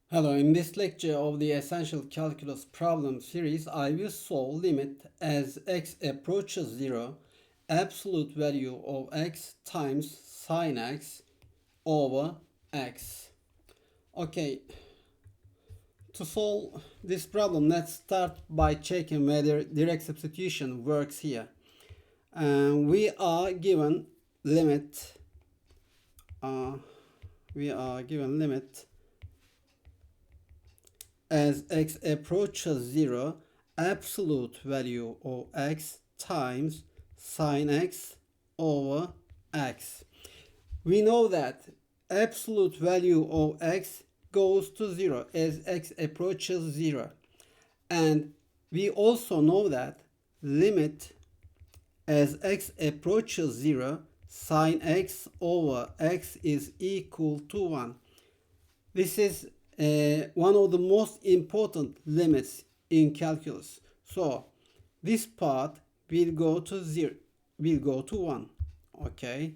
Hello, in this lecture of the Essential Calculus problem series, I will solve limit as x approaches 0, absolute value of x times sine x over x. Okay, to solve this problem, let's start by checking whether direct substitution works here. We are given limit, as x approaches 0, absolute value of x times sine x over x. We know that absolute value of x goes to 0 as x approaches 0. And we also know that limit as x approaches 0, sine x over x is equal to 1. This is one of the most important limits in calculus. So this part will go to 0, will go to 1. Okay.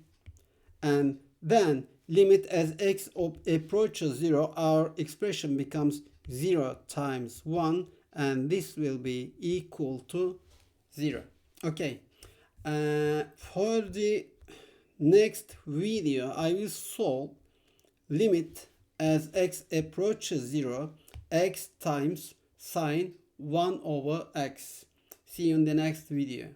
And then limit as x approaches 0, our expression becomes 0 times 1, and this will be equal to 0. Okay. For the next video, I will solve limit as x approaches 0, x times sine 1 over x. See you in the next video.